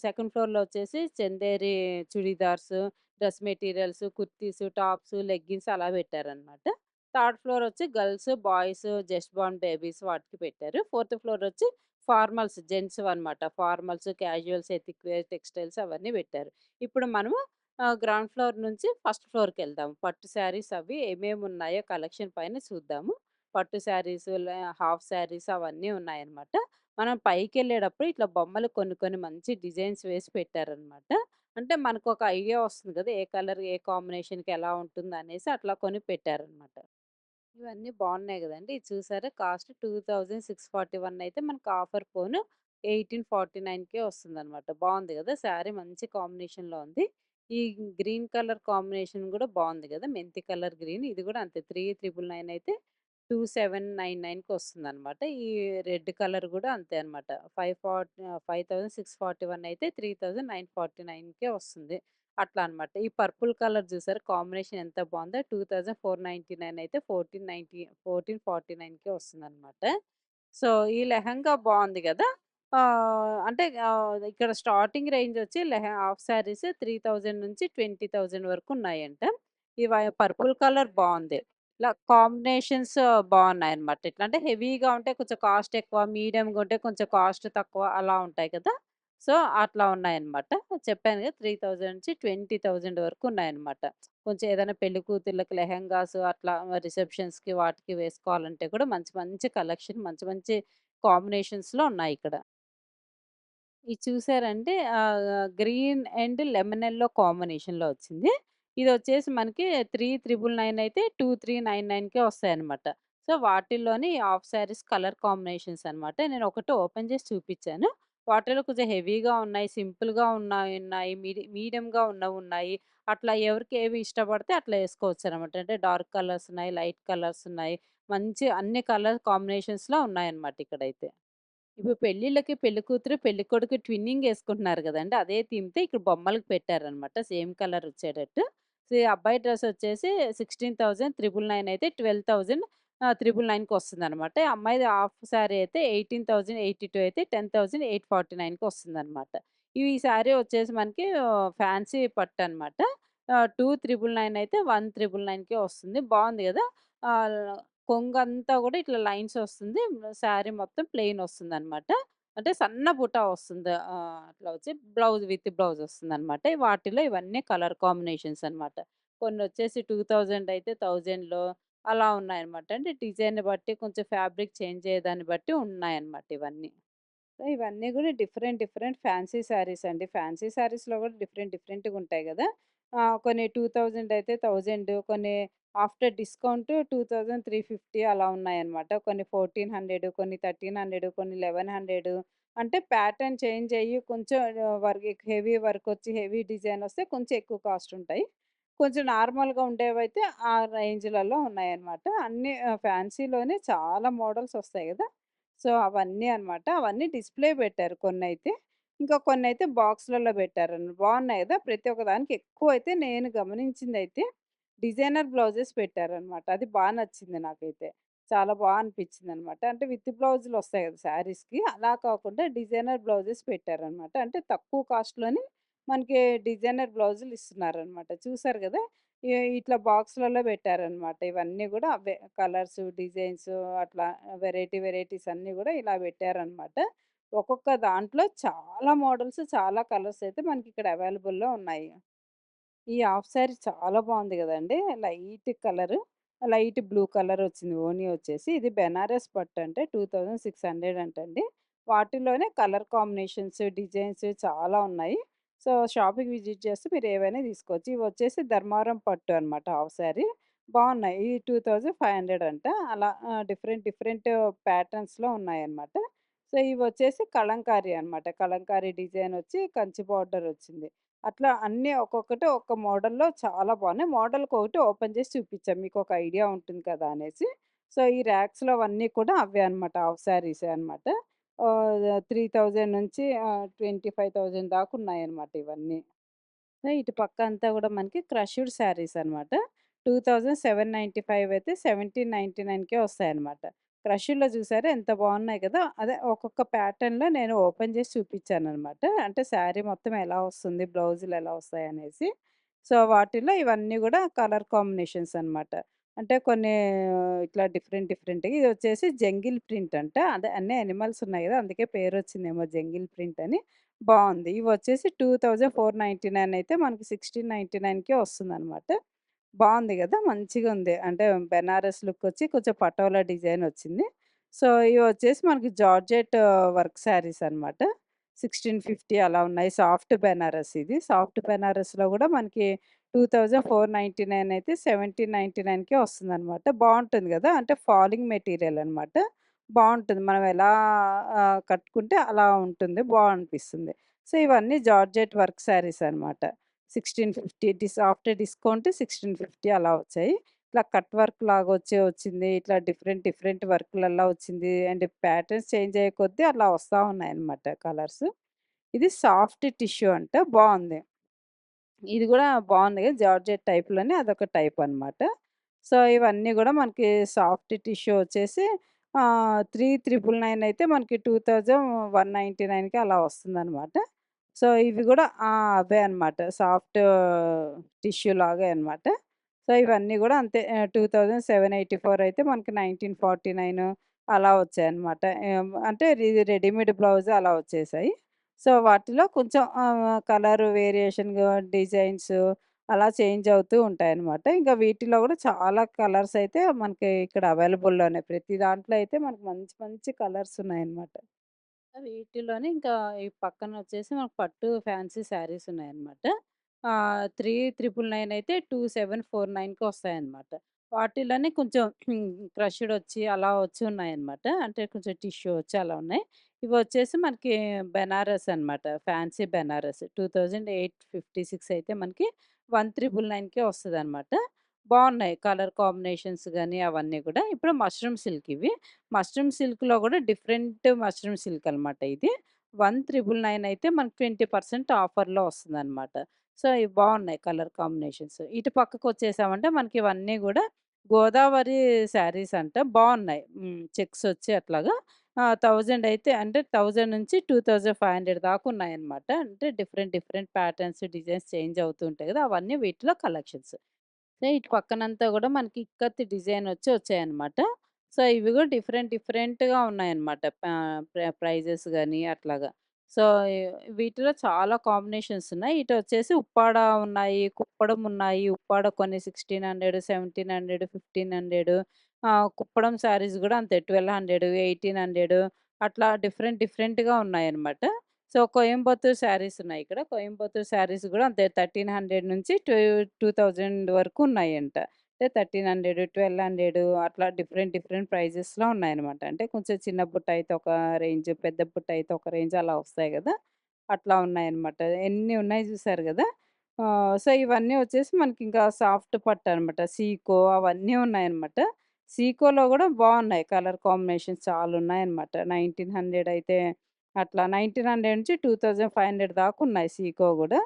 Second ఫ్లోర్‌లో వచ్చేసి Chanderi churidars, dress materials, kurtis, tops, leggings అలా పెట్టారనమాట. థర్డ్ ఫ్లోర్ వచ్చి girls, boys, just born babies వాటికి పెట్టారు. ఫోర్త్ ఫ్లోర్ వచ్చి ఫార్మల్స్ జెంట్స్‌వన్నమాట. Formals, casuals, ethnic wear, textiles అవన్నీ పెట్టారు. ఇప్పుడు మనము గ్రౌండ్ ఫ్లోర్ నుంచి ఫస్ట్ ఫ్లోర్‌కెళ్దాం. పట్టు శారీస్ అవి ఏమేమున్నాయో కలెక్షన్ పైన చూద్దాము. పట్టు శారీస్, హాఫ్ శారీస్ అవన్నీ ఉన్నాయన్నమాట. మనం పైకెళ్ళేటప్పుడు ఇట్లా బొమ్మలు కొన్ని కొన్ని మంచి డిజైన్స్ వేసి పెట్టారన్నమాట. అంటే మనకొక ఐడియా వస్తుంది కదా! ఏ కలర్ ఏ కాంబినేషన్‌కి ఎలా ఉంటుందనేసి అట్లా కొని పెట్టారన్నమాట. ఇవన్నీ బావున్నాయి గదండీ! ఇది చూసారా కాస్ట్ 2641 అయితే మనకు ఆఫర్ పోను 1849కే వస్తుందనమాట. బావుంది గదా! శారీ మంచి కాంబినేషన్‌లో ఉంది. ఈ గ్రీన్ కలర్ కాంబినేషన్ గూడా బావుంది గదా! మెంతి కలర్ గ్రీన్ ఇది గూడా అంతే 3999 అయితే 2799కి వస్తుందనమాట. ఈ రెడ్ కలర్ గూడా అంతే అనమాట. 5641 అయితే 3949కే వస్తుంది. అట్లా అన్నమాట. ఈ పర్పుల్ కలర్ జూసారా కాంబినేషన్ ఎంత బావుందో 2499 అయితే 1449కే వస్తుందన్నమాట. సో, ఈ లెహెంగా బావుంది గదా! అంటే ఇక్కడ స్టార్టింగ్ రేంజ్ వచ్చి హాఫ్ సారీస్ 3000 నుంచి 20,000 వరకు ఉన్నాయంట. పర్పుల్ కలర్ బావుంది. ఇలా కాంబినేషన్స్ బావున్నాయన్నమాట. ఇట్లా అంటే హెవీగా ఉంటే కొంచెం కాస్ట్ ఎక్కువ, మీడియంగా ఉంటే కొంచెం కాస్ట్ తక్కువ అలా ఉంటాయి కదా! సో, అట్లా ఉన్నాయన్నమాట. చెప్పాను కదా! 3000 నుంచి 20,000 వరకు ఉన్నాయన్నమాట. కొంచెం ఏదైనా పెళ్లి కూతుర్లకి లెహెంగాస్ అట్లా రిసెప్షన్స్‌కి వాటికి వేసుకోవాలంటే కూడా మంచి మంచి కలెక్షన్ మంచి మంచి కాంబినేషన్స్‌లో ఉన్నాయిక్కడ. ఇది చూసారంటే గ్రీన్ అండ్ లెమన్ యెల్లో కాంబినేషన్‌లో వచ్చింది. ఇదొచ్చేసి మనకి 3999 అయితే 2399కే వస్తాయన్నమాట. సో, వాటిల్లోని హాఫ్ సారీస్ కలర్ కాంబినేషన్స్ అన్నమాట. నేను ఒకటి ఓపెన్ చేసి చూపిచ్చాను. వాటిలో కొంచెం హెవీగా ఉన్నాయి, సింపుల్‌గా ఉన్నాయి, మీడియంగా ఉన్నవున్నాయి. అట్లా ఎవరికి ఏవి ఇష్టపడితే అట్లా ఏసుకోవచ్చనమాట. అంటే డార్క్ కలర్స్ ఉన్నాయి, లైట్ కలర్స్ ఉన్నాయి. మంచి అన్ని కలర్ కాంబినేషన్స్‌లో ఉన్నాయన్నమాట ఇక్కడైతే. ఇప్పుడు పెళ్ళిళ్ళకి పెళ్ళికూతురు, పెళ్ళికొడుకు ట్విన్నింగ్ యేసుకుంటున్నారు గదండీ! అదే థీమ్‌తో ఇక్కడ బొమ్మలకి పెట్టారనమాట. సేమ్ కలర్ వచ్చేటట్టు. అబ్బాయి డ్రెస్ వచ్చేసి 16,999 అయితే 12,000 999కి వస్తుందనమాట. అమ్మాయిది హాఫ్ సారీ అయితే 18,082 అయితే 10,849కి వస్తుందనమాట. ఈ సారీ వచ్చేసి మనకి ఫ్యాన్సీ పట్టనమాట. 2,999 అయితే 1,999కే వస్తుంది. బావుంది గదా! ఆహ్ కొంగంతా గూడా ఇట్లా లైన్స్ వస్తుంది. శారీ మొత్తం ప్లెయిన్ వస్తుందనమాట. అంటే సన్న బుటా వస్తుంది. అట్లా వచ్చి బ్లౌజ్ వస్తుందనమాట. వాటిలో ఇవన్నీ కలర్ కాంబినేషన్స్ అనమాట. కొన్నొచ్చేసి 2000 అయితే 1000లో అలా ఉన్నాయన్నమాట. అంటే డిజైన్‌ని బట్టి కొంచెం ఫ్యాబ్రిక్ చేంజ్ అయ్యేదాన్ని బట్టి ఉన్నాయన్నమాట ఇవన్నీ. సో, ఇవన్నీ గూడా డిఫరెంట్, డిఫరెంట్ ఫ్యాన్సీ శారీస్ అండి. ఫ్యాన్సీ శారీస్‌లో గూడా డిఫరెంట్, డిఫరెంట్‌గుంటాయి గదా! కొన్ని 2000 అయితే 1000 కొన్ని ఆఫ్టర్ డిస్కౌంట్ 2350 అలా ఉన్నాయన్నమాట. కొన్ని 1400 కొన్ని 1300 కొన్ని 1100 అంటే ప్యాటర్న్ చేంజ్ అయ్యి కొంచెం హెవీ వర్కొచ్చి హెవీ డిజైనొస్తే కొంచెం ఎక్కువ కాస్ట్ ఉంటాయి. కొంచెం నార్మల్‌గా ఉండేవైతే ఆ రేంజ్‌లలో ఉన్నాయన్నమాట. అన్నీ ఫ్యాన్సీలోనే చాలా మోడల్స్ ఒస్తాయి గదా! సో, అవన్నీ అన్నమాట. అవన్నీ డిస్‌ప్లే పెట్టారు కొన్నైతే. ఇంకా కొన్నైతే బాక్స్‌లలో పెట్టారన్ బావున్నాయి గదా! ప్రతి ఒక్క దానికి ఎక్కువైతే నేను గమనించిందైతే డిజైనర్ బ్లౌజెస్ పెట్టారన్నమాట. అది నచ్చింది నాకైతే. చాలా అనిపించిందనమాట. అంటే విత్ బ్లౌజులొస్తాయి గదా! శారీస్‌కి. అలా కాకుండా డిజైనర్ బ్లౌజెస్ పెట్టారనమాట. అంటే తక్కువ కాస్ట్‌లోని మనకి డిజైనర్ బ్లౌజులు ఇస్తున్నారనమాట. చూసారు గదా! ఇట్లా బాక్స్‌లలో పెట్టారనమాట. ఇవన్నీ గూడా అవే కలర్సు, డిజైన్సు అట్లా వెరైటీస్ అన్నీ గూడా ఇలా పెట్టారనమాట. ఒక్కొక్క దాంట్లో చాలా మోడల్స్, చాలా కలర్స్ అయితే మనకిక్కడ అవైలబుల్‌లో ఉన్నాయి. ఈ హాఫ్ సారీ చాలా బావుంది గదండీ! లైట్ కలరు, లైట్ బ్లూ కలరొచ్చింది ఓనీ వచ్చేసి. ఇది బెనారస్ పట్టంటే 2600 అంటండి. వాటిలోనే కలర్ కాంబినేషన్స్, డిజైన్స్ చాలా ఉన్నాయి. సో, షాప్‌కి విజిట్ చేస్తే మీరేవైనా తీసుకోవచ్చు. ఇవొచ్చేసి ధర్మారం పట్టు అనమాట హాఫ్ సారీ. బావున్నాయి. ఈ 2500 అంట. అలా డిఫరెంట్ ప్యాటర్న్స్‌లో ఉన్నాయన్నమాట. సో, ఇవొచ్చేసి కలంకారీ అనమాట. కలంకారీ డిజైనొచ్చి కంచి బార్డరొచ్చింది. అట్లా అన్నీ ఒక్కొక్కటి ఒక్క మోడల్‌లో చాలా బావున్నాయి. మోడల్‌కొకటి ఓపెన్ చేసి చూపిచ్చా. మీకొక ఐడియా ఉంటుంది కదా అనేసి. సో, ఈ ర్యాక్స్‌లో అవన్నీ కూడా అవే అనమాట. హాఫ్ శారీసే అనమాట. 3000 నుంచి 25,000 దాకా ఉన్నాయన్నమాట ఇవన్నీ. ఇటు పక్క అంతా గూడా మనకి క్రష్డ్ శారీస్ అనమాట. 2795 అయితే 1799కే వస్తాయన్నమాట. క్రష్‌డ్‌లో చూసారా ఎంత బావున్నాయి కదా! అదే ఒక్కొక్క ప్యాటర్న్‌లో నేను ఓపెన్ చేసి చూపిచ్చాననమాట. అంటే శారీ మొత్తం ఎలా వస్తుంది, బ్లౌజులు ఎలా వస్తాయనేసి. సో, వాటిలో ఇవన్నీ గూడా కలర్ కాంబినేషన్స్ అనమాట. అంటే కొన్ని ఇట్లా డిఫరెంట్‌గా ఇదొచ్చేసి జంగిల్ ప్రింట్ అంట. అదే అన్నీ యానిమల్స్ ఉన్నాయి గదా! అందుకే పేరొచ్చిందేమో జంగిల్ ప్రింట్ అని. బావుంది. ఇవొచ్చేసి 2499 అయితే మనకి 1699కే వస్తుందనమాట. బావుంది గదా! మంచిగుంది. అంటే బెనారస్ లుకొచ్చి కొంచెం పటోలా డిజైనొచ్చింది. సో, ఇవొచ్చేసి మనకి జార్జెట్ వర్క్ శారీస్ అనమాట. 1650 అలా ఉన్నాయి. సాఫ్ట్ బెనారస్ ఇది. సాఫ్ట్ బెనారస్‌లో గూడా మనకి 2499 అయితే 1799కే వస్తుందనమాట. బావుంటుంది గదా! అంటే ఫాలింగ్ మెటీరియల్ అనమాట. బావుంటుంది. మనం ఎలా కట్టుకుంటే అలా ఉంటుంది. అనిపిస్తుంది. సో, ఇవన్నీ జార్జెట్ వర్క్ శారీస్ అనమాట. 1650 ఆఫ్టర్ డిస్కౌంట్ 1650 అలా వచ్చాయి. ఇట్లా కట్ వర్క్ లాగా వచ్చింది. ఇట్లా డిఫరెంట్ వర్క్‌లల్లా వచ్చింది. అండ్ ప్యాటర్న్స్ చేంజ్ అయ్యే కొద్దీ అలా వస్తా ఉన్నాయన్నమాట కలర్స్. ఇది సాఫ్ట్ టిష్యూ అంట బావుంది. ఇది గూడా బావుంది గదా! జార్జెట్ టైప్‌లోనే అదొక టైప్ అనమాట. సో, ఇవన్నీ గూడా మనకి సాఫ్ట్ టిష్యూ వచ్చేసి 3999 అయితే మనకి 2199కి అలా వస్తుందనమాట. సో, ఇవి గూడా అవే అనమాట. సాఫ్ట్ టిష్యూ లాగే అనమాట. సో, ఇవన్నీ గూడా అంతే 2784 అయితే మనకి 1949 అలా వచ్చాయన్నమాట. అంటే ఇది రెడీమేడ్ బ్లౌజ్ అలా వచ్చేసాయి. సో, వాటిలో కొంచెం కలర్ వేరియేషన్‌గా డిజైన్స్ అలా చేంజ్ అవుతూ ఉంటాయన్నమాట. ఇంకా వీటిలో గూడా చాలా కలర్స్ అయితే మనకి ఇక్కడ అవైలబుల్‌లోనే. ప్రతి దాంట్లో అయితే మనకు మంచి కలర్స్ ఉన్నాయన్నమాట. వీటిలోనే ఇంకా ఈ పక్కనొచ్చేసి మనకు పట్టు ఫ్యాన్సీ శారీస్ ఉన్నాయన్నమాట. 3999 అయితే 2749కి వస్తాయన్నమాట. వాటిలోనే కొంచెం క్రష్డ్ వచ్చి అలా వచ్చి ఉన్నాయన్నమాట. అంటే కొంచెం టిష్యూ వచ్చి అలా ఉన్నాయి. ఇవొచ్చేసి మనకి బెనారస్ అనమాట. ఫ్యాన్సీ బెనారస్ 2856 అయితే మనకి 1999కే వస్తదనమాట. బావున్నాయి కలర్ కాంబినేషన్స్ గాని అవన్నీ గూడా. ఇప్పుడు మష్రూమ్ సిల్క్ ఇవి. మష్రూమ్ సిల్క్‌లో గూడా డిఫరెంట్ మష్రూమ్ సిల్క్ అనమాట ఇది. 1999 అయితే మనకు 20% ఆఫర్‌లో వస్తుందనమాట. సో, ఇవి బావున్నాయి కలర్ కాంబినేషన్స్. ఇటు పక్కకొచ్చేసామంటే మనకి ఇవన్నీ గూడా గోదావరి శారీస్ అంట బావున్నాయి. చెక్స్ వచ్చి అట్లాగా 1000 అయితే అంటే 1000 నుంచి 2500 దాకా ఉన్నాయన్నమాట. అంటే డిఫరెంట్ ప్యాటర్న్స్, డిజైన్స్ చేంజ్ అవుతూ ఉంటాయి గదా! అవన్నీ వీటిలో కలెక్షన్స్. ఇటు పక్కనంతా గూడా మనకి ఇక్కత్ డిజైనొచ్చి వచ్చాయన్నమాట. సో, ఇవి గూడా డిఫరెంట్‌గా ఉన్నాయన్నమాట. ప్రైజెస్ గాని అట్లాగా. సో, వీటిలో చాలా కాంబినేషన్స్ ఉన్నాయి. ఇటొచ్చేసి ఉప్పాడ ఉన్నాయి, కుప్పడం ఉన్నాయి. ఉప్పాడ కొన్ని 1600, 1700, 1500 కుప్పడం శారీస్ గూడా అంతే 1200, 1800 అట్లా డిఫరెంట్‌గా ఉన్నాయన్నమాట. సో, కోయంబత్తూర్ శారీస్ ఉన్నాయిక్కడ. కోయంబత్తూర్ శారీస్ గూడా అంతే 1300 నుంచి 2000 వరకు ఉన్నాయంట. అంటే 1300, 1200 అట్లా డిఫరెంట్ ప్రైజెస్‌లో ఉన్నాయన్నమాట. అంటే కొంచెం చిన్న బుట్ట అయితే ఒక రేంజ్, పెద్ద బుట్ట అయితే ఒక రేంజ్ అలా వస్తాయి గదా! అట్లా ఉన్నాయన్నమాట. ఎన్ని ఉన్నాయి జూసారు గదా! సో, ఇవన్నీ వచ్చేసి మనకింకా సాఫ్ట్ పట్టనమాట. సీకో అవన్నీ ఉన్నాయన్నమాట. సీకోలో గూడా బావున్నాయి. Colour combinations చాలున్నాయన్నమాట. 1900 అయితే అట్లా 1900 నుంచి 2500 దాకున్నాయి సీకో గూడా.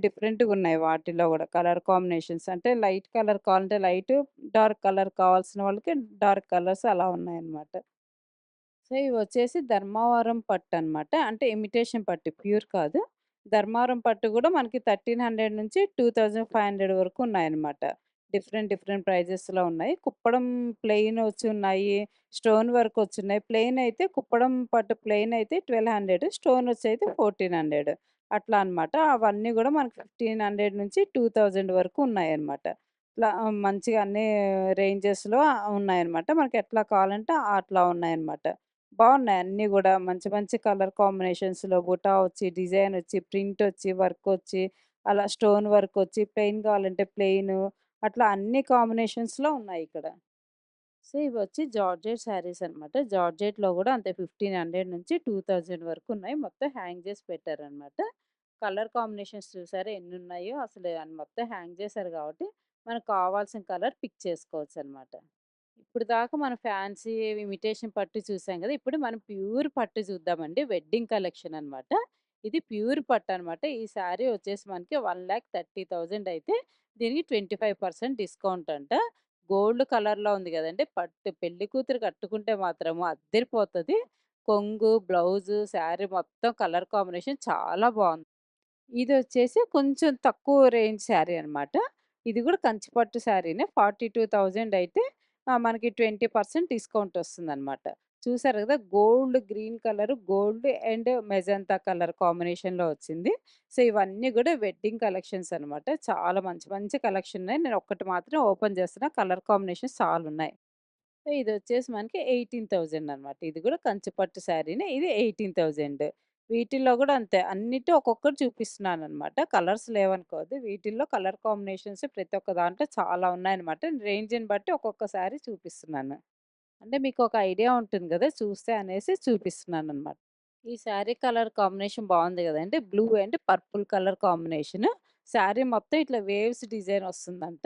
డిఫరెంట్‌గున్నాయి వాటిలో గూడా కలర్ కాంబినేషన్స్. అంటే లైట్ కలర్ కావాలంటే లైటు, డార్క్ కలర్ కావాల్సిన వాళ్ళకి డార్క్ కలర్స్ అలా ఉన్నాయన్నమాట. సో, ఇవొచ్చేసి ధర్మవరం పట్టనమాట. అంటే ఇమిటేషన్ పట్టు ప్యూర్ కాదు. ధర్మవరం పట్టు గూడా మనకి 1300 నుంచి 2500 వరకు ఉన్నాయన్నమాట. డిఫరెంట్ ప్రైజెస్‌లో ఉన్నాయి. కుప్పడం ప్లెయిన్ వచ్చున్నాయి. స్టోన్ వర్క్ వచ్చున్నాయి. ప్లెయిన్ అయితే కుప్పడం పట్టు ప్లెయిన్ అయితే 1200 స్టోన్ వచ్చైతే 1400 అట్లా అనమాట. అవన్నీ గూడా మనకి 1500 నుంచి 2000 వరకు ఉన్నాయన్నమాట. ఇట్లా మంచిగా అన్ని రేంజెస్‌లో ఉన్నాయన్నమాట. మనకెట్లా కావాలంటే అట్లా ఉన్నాయన్నమాట. బావున్నాయి అన్నీ గూడా. మంచి మంచి కలర్ కాంబినేషన్స్‌లో బుటా వచ్చి, డిజైనొచ్చి, ప్రింటొచ్చి, వర్కొచ్చి, అలా స్టోన్ వర్కొచ్చి, ప్లెయిన్ కావాలంటే ప్లెయిను, అట్లా అన్ని కాంబినేషన్స్‌లో ఉన్నాయిక్కడ. సో, ఇవొచ్చి జార్జెట్ శారీస్ అనమాట. జార్జెట్‌లో గూడా అంతే 1500 నుంచి 2000 వరకున్నాయి. మొత్తం హ్యాంగ్ జేసి పెట్టారనమాట. కలర్ కాంబినేషన్స్ చూసారా ఎన్నున్నాయో అసలు మొత్తం హ్యాంగ్ జేశారు గాబట్టి, మనకు కావాల్సిన కలర్ పిక్ చేసుకోవచ్చనమాట. ఇప్పుడు దాకా మనం ఫ్యాన్సీ, ఇమిటేషన్ పట్టు చూసాం గదా! ఇప్పుడు మనం ప్యూర్ పట్టు చూద్దామండి. వెడ్డింగ్ కలెక్షన్ అనమాట. ఇది ప్యూర్ పట్టనమాట. ఈ శారీ వచ్చేసి మనకి 1,30,000 అయితే దీనికి 25% డిస్కౌంట్ అంట. గోల్డ్ కలర్‌లో ఉంది గదండీ! పట్టు పెళ్లి కూతురు కట్టుకుంటే మాత్రము అద్దిరిపోతది. కొంగు, బ్లౌజు, శారీ మొత్తం కలర్ కాంబినేషన్ చాలా బావుంది. ఇదొచ్చేసి కొంచెం తక్కువ రేంజ్ శారీ అనమాట. ఇది గూడా కంచి పట్టు శారీనే. 42,000 అయితే మనకి 20% డిస్కౌంట్ ఒస్తుందనమాట. చూసారు గదా! Gold green colour, gold and magenta colour కాంబినేషన్‌లో వచ్చింది. సో, ఇవన్నీ గూడా వెడ్డింగ్ కలెక్షన్స్ అనమాట. చాలా మంచి మంచి కలెక్షన్ ఉన్నాయి. నేను ఒక్కటి మాత్రం ఓపెన్ చేస్తున్నా. కలర్ కాంబినేషన్స్ చాలున్నాయి. సో, ఇదొచ్చేసి మనకి 18,000 అనమాట. ఇది గూడా కంచి పట్టు శారీనే. ఇది 18,000 వీటిల్లో గూడా అంతే. అన్నిటి ఒక్కొక్కటి చూపిస్తున్నాననమాట. కలర్స్ లేవనుకోవద్దు. వీటిల్లో కలర్ కాంబినేషన్స్ ప్రతి ఒక్క దాంట్లో చాలా ఉన్నాయన్నమాట. రేంజ్‌ని బట్టి ఒక్కొక్క శారీ చూపిస్తున్నాను. అంటే మీకొక ఐడియా ఉంటుంది గదా! చూస్తే అనేసి చూపిస్తున్నాననమాట. ఈ శారీ కలర్ కాంబినేషన్ బావుంది గదండీ! Blue and purple colour combination. Sari మొత్తం ఇట్లా వేవ్స్ డిజైన్ వస్తుందంట.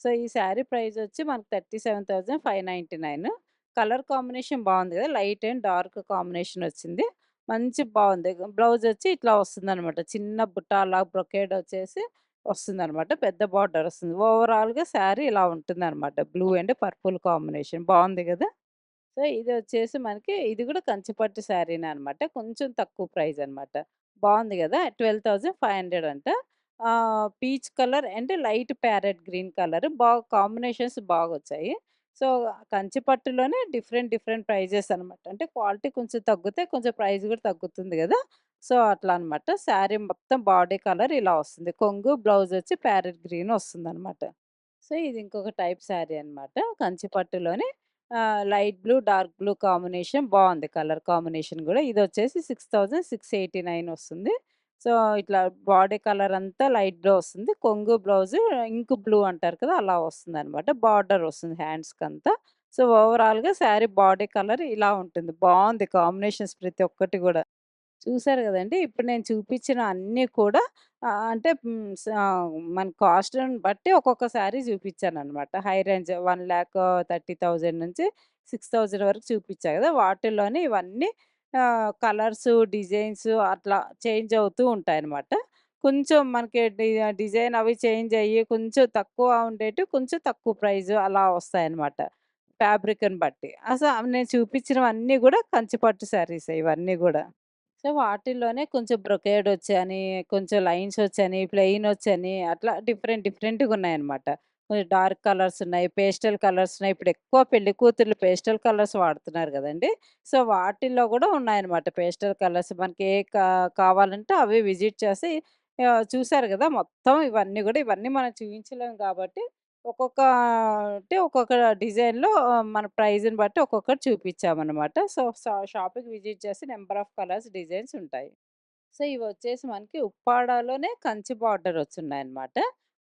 సో, ఈ శారీ ప్రైస్ వచ్చి మనకు 37,599 కలర్ కాంబినేషన్ బావుంది గదా! లైట్ అండ్ డార్క్ కాంబినేషన్ వచ్చింది. మంచి బావుంది. బ్లౌజ్ వచ్చి ఇట్లా వస్తుందనమాట. చిన్న బుట్టాలా బ్రొకేడ్ వచ్చేసి వస్తుందనమాట. పెద్ద బార్డర్ వస్తుంది. ఓవరాల్‌గా శారీ ఇలా ఉంటుందనమాట. బ్లూ అండ్ పర్పుల్ కాంబినేషన్ బావుంది గదా! సో, ఇదొచ్చేసి మనకి ఇది గూడా కంచి పట్టు శారీనే అనమాట. కొంచెం తక్కువ ప్రైస్ అనమాట. బావుంది గదా! 12,500 అంట. Peach colour and light parrot green colour combinations బాగొచ్చాయి. సో, కంచి పట్టులోనే డిఫరెంట్ ప్రైజెస్ అనమాట. అంటే క్వాలిటీ కొంచెం తగ్గితే కొంచెం ప్రైస్ గూడా తగ్గుతుంది గదా! సో, అట్లా అనమాట. శారీ మొత్తం బాడీ కలర్ ఇలా వస్తుంది. కొంగు, బ్లౌజ్ వచ్చి ప్యారెట్ గ్రీన్ వస్తుందనమాట. సో, ఇది ఇంకొక టైప్ శారీ అనమాట. కంచి పట్టులోనే light blue, dark blue combination బావుంది కలర్ కాంబినేషన్ గూడా. ఇదొచ్చేసి 6,689 వస్తుంది. సో, ఇట్లా బాడీ కలర్ అంతా లైట్ బ్లూ వస్తుంది. కొంగు, బ్లౌజు ఇంక్ బ్లూ అంటారు కదా! అలా వస్తుందనమాట. బార్డర్ వస్తుంది హ్యాండ్స్‌కంతా. సో, ఓవరాల్‌గా శారీ బాడీ కలర్ ఇలా ఉంటుంది. బావుంది కాంబినేషన్స్ ప్రతి ఒక్కటి గూడా. చూసారు గదండీ! ఇప్పుడు నేను చూపిచ్చిన అన్నీ కూడా అంటే మన కాస్ట్‌ని బట్టి ఒక్కొక్క శారీ చూపిచ్చాననమాట. హై రేంజ్ 1,30,000 నుంచి 6,000 వరకు చూపిచ్చా గదా! వాటిల్లోనే ఇవన్నీ కలర్సు, డిజైన్స్ అట్లా చేంజ్ అవుతూ ఉంటాయనమాట. కొంచెం మనకి డిజైన్ అవి చేంజ్ అయ్యి కొంచెం తక్కువ ఉండేటివి కొంచెం తక్కువ ప్రైస్ అలా వస్తాయనమాట. ఫ్యాబ్రిక్‌ని బట్టి. నేను చూపిచ్చినవన్నీ గూడా కంచి పట్టు శారీసే ఇవన్నీ గూడా. సో, వాటిల్లోనే కొంచెం బ్రొకేడొచ్చని, కొంచెం లైన్సొచ్చని, ప్లెయినొచ్చని అట్లా డిఫరెంట్‌గున్నాయనమాట. కొంచెం డార్క్ కలర్సున్నాయి, పేస్టల్ కలర్సున్నాయి. ఇప్పుడెక్కువ పెళ్లి కూతుర్లు పేస్టల్ కలర్స్ వాడుతున్నారు గదండీ! సో, వాటిల్లో గూడా ఉన్నాయనమాట పేస్టల్ కలర్స్. మనకి ఏ కావాలంటే అవి విజిట్ చేసి చూసారు గదా! మొత్తం ఇవన్నీ గూడా ఇవన్నీ మనం చూయించలేం గాబట్టి, ఒక్కొక్క డిజైన్‌లో మన ప్రైజ్‌ని బట్టి ఒక్కొక్కటి చూపిచ్చామనమాట. సో, షాప్‌కి విజిట్ చేసి నంబర్ ఆఫ్ కలర్స్, డిజైన్స్ ఉంటాయి. సో, ఇవొచ్చేసి మనకి ఉప్పాడలోనే కంచి బార్డరొచ్చున్నాయన్నమాట.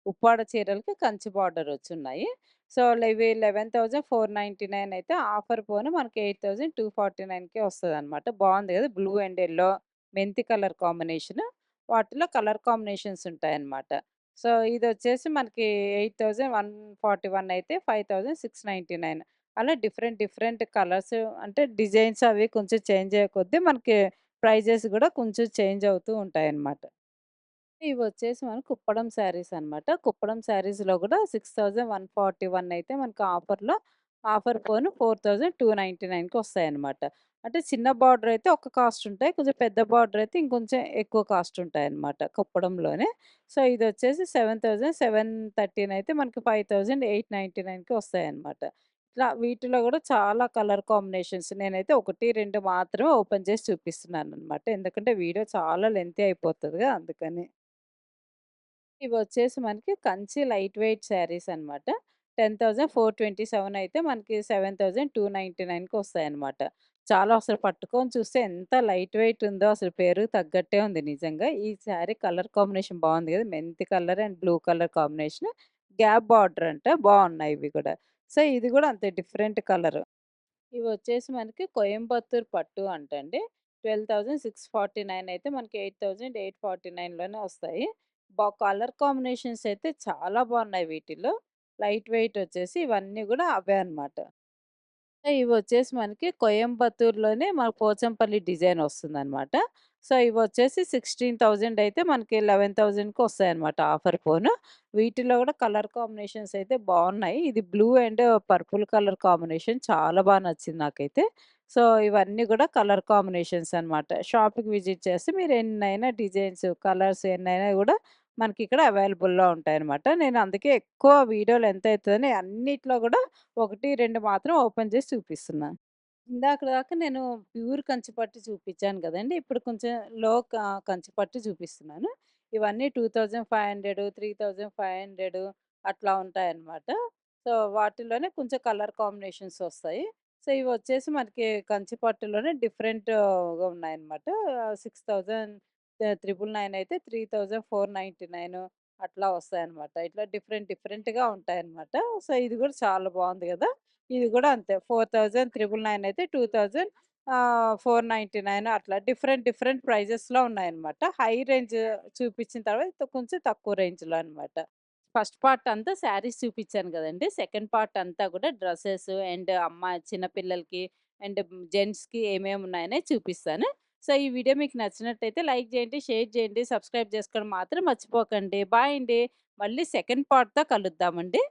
ఉప్పాడ చీరలకి కంచి బార్డరొచ్చున్నాయి. సో, ఇవి 11,499 అయితే ఆఫర్ పోను మనకి 8,249కే వస్తదనమాట. బావుంది గదా! బ్లూ అండ్ యెల్లో మెంతి కలర్ కాంబినేషన్. వాటిలో కలర్ కాంబినేషన్స్ ఉంటాయన్నమాట. సో, ఇదొచ్చేసి మనకి 8141 అయితే 5699 అలా డిఫరెంట్ డిఫరెంట్ కలర్స్ అంటే డిజైన్స్ అవి కొంచెం చేంజ్ అయ్యే కొద్దీ మనకి ప్రైజెస్ గూడా కొంచెం చేంజ్ అవుతూ ఉంటాయన్నమాట. ఇవొచ్చేసి మనకు కుప్పడం శారీస్ అనమాట. కుప్పడం శారీస్‌లో గూడా 6141 అయితే మనకు ఆఫర్ పోను 4299కి వస్తాయన్నమాట. అంటే చిన్న బార్డర్ అయితే ఒక కాస్ట్ ఉంటాయి. కొంచెం పెద్ద బార్డర్ అయితే ఇంకొంచెం ఎక్కువ కాస్ట్ ఉంటాయన్నమాట కుప్పడంలోనే. సో, ఇదొచ్చేసి 7713 అయితే మనకి 5899కి వస్తాయన్నమాట. ఇట్లా వీటిలో గూడా చాలా కలర్ కాంబినేషన్స్ నేనైతే 1, 2 మాత్రమే ఓపెన్ చేసి చూపిస్తున్నానన్నమాట. ఎందుకంటే వీడియో చాలా లెంతీ అయిపోతదిగా అందుకని. ఇవొచ్చేసి మనకి కంచి లైట్ వెయిట్ శారీస్ అనమాట. 10,427 అయితే మనకి 7,299కి వస్తాయన్నమాట. చాలా అసలు పట్టుకొని చూస్తే ఎంత లైట్ వెయిట్ ఉందో అసలు పేరుకి తగ్గట్టే ఉంది నిజంగా. ఈ శారీ కలర్ కాంబినేషన్ బావుంది గదా! మెంతి colour and blue colour combination. Gap border అంట బావున్నాయి ఇవి గూడా. సో, ఇది గూడా అంతే డిఫరెంట్ కలర్. ఇవొచ్చేసి మనకి కోయంబత్తూర్ పట్టు అంటండి. 12,649 అయితే మనకి 8,849లోనే వస్తాయి. కలర్ కాంబినేషన్స్ అయితే చాలా బావున్నాయి వీటిలో. లైట్ వెయిట్ వచ్చేసి ఇవన్నీ గూడా అవే అన్నమాట. ఇవొచ్చేసి మనకి కోయంబత్తూర్‌లోనే మన పోచంపల్లి డిజైన్ వస్తుందనమాట. సో, ఇవొచ్చేసి 16,000 అయితే మనకి 11,000కి వస్తాయన్నమాట ఆఫర్ పోను. వీటిలో గూడా కలర్ కాంబినేషన్స్ అయితే బావున్నాయి. ఇది blue and purple colour combination చాలా నచ్చింది నాకైతే. సో, ఇవన్నీ గూడా కలర్ కాంబినేషన్స్ అనమాట. షాప్‌కి విజిట్ చేస్తే మీరు ఎన్నైనా డిజైన్స్, కలర్స్ ఎన్నైనా గూడా మనకిక్కడ అవైలబుల్‌లో ఉంటాయన్నమాట. నేను అందుకే ఎక్కువ వీడియో లెంత్ అయితదని అన్నిట్లో గూడా 1, 2 మాత్రం ఓపెన్ చేసి చూపిస్తున్నా. ఇందాక దాకా నేను ప్యూర్ కంచి పట్టు చూపించాను గదండీ! ఇప్పుడు కొంచెం లో కంచి పట్టు చూపిస్తున్నాను. ఇవన్నీ 2500, 3500 అట్లా ఉంటాయన్నమాట. సో, వాటిలోనే కొంచెం కలర్ కాంబినేషన్స్ వస్తాయి. సో, ఇవొచ్చేసి మనకి కంచి పట్టులోనే డిఫరెంట్‌గా ఉన్నాయన్నమాట. 6,999 అయితే 3,499 అట్లా వస్తాయన్నమాట. ఇట్లా డిఫరెంట్ డిఫరెంట్‌గా ఉంటాయన్నమాట. సో, ఇది గూడా చాలా బావుంది గదా! ఇది గూడా అంతే 4,999 అయితే 499 అట్లా డిఫరెంట్ డిఫరెంట్ ప్రైజెస్‌లో ఉన్నాయన్నమాట. హై రేంజ్ చూపించిన తర్వాత కొంచెం తక్కువ రేంజ్‌లో అన్నమాట. ఫస్ట్ పార్ట్ అంతా శారీస్ చూపించాను గదండీ! సెకండ్ పార్ట్ అంతా గూడా డ్రెసెస్ అండ్ చిన్న పిల్లలకి అండ్ జెంట్స్‌కి ఏమేమి ఉన్నాయని చూపిస్తాను. సో, ఈ వీడియో మీకు నచ్చినట్టయితే లైక్ జేయండి, షేర్ జేయండి, సబ్స్క్రైబ్ చేసుకోవడం మాత్రం మర్చిపోకండి. బాయ్ అండి. మళ్ళీ సెకండ్ పార్ట్‌తో కలుద్దామండి.